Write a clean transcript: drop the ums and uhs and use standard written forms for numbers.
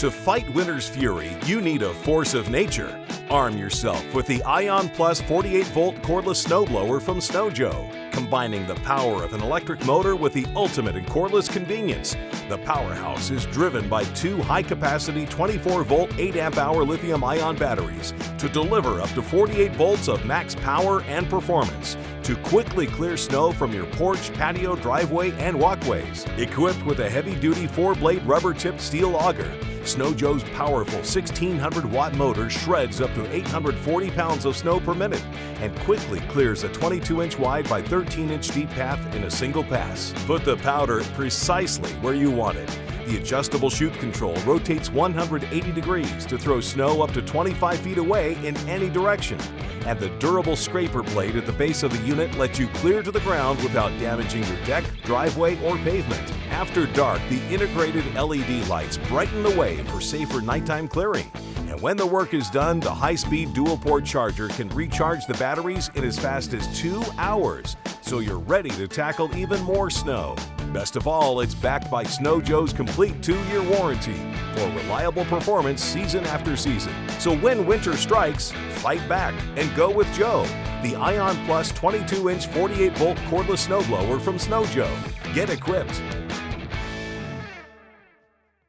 To fight winter's fury, you need a force of nature. Arm yourself with the IONMAX 48V Cordless Snow Blower from Snow Joe. Combining the power of an electric motor with the ultimate in cordless convenience, the powerhouse is driven by two high-capacity 24V 8Ah lithium-ion batteries to deliver up to 48 volts of max power and performance to quickly clear snow from your porch, patio, driveway, and walkways. Equipped with a heavy-duty 4-blade rubber-tipped steel auger, Snow Joe's powerful 1600-watt motor shreds up to 840 pounds of snow per minute and quickly clears a 22-inch wide by 13-inch deep path in a single pass. Put the powder precisely where you want it. The adjustable chute control rotates 180 degrees to throw snow up to 25 feet away in any direction. And the durable scraper blade at the base of the unit lets you clear to the ground without damaging your deck, driveway, or pavement. After dark, the integrated LED lights brighten the way for safer nighttime clearing. And when the work is done, the high-speed dual-port charger can recharge the batteries in as fast as 2 hours, so you're ready to tackle even more snow. Best of all, it's backed by Snow Joe's complete 2-year warranty for reliable performance season after season. So when winter strikes, fight back and go with Joe, the IONMAX 22-inch 48V cordless snowblower from Snow Joe. Get equipped.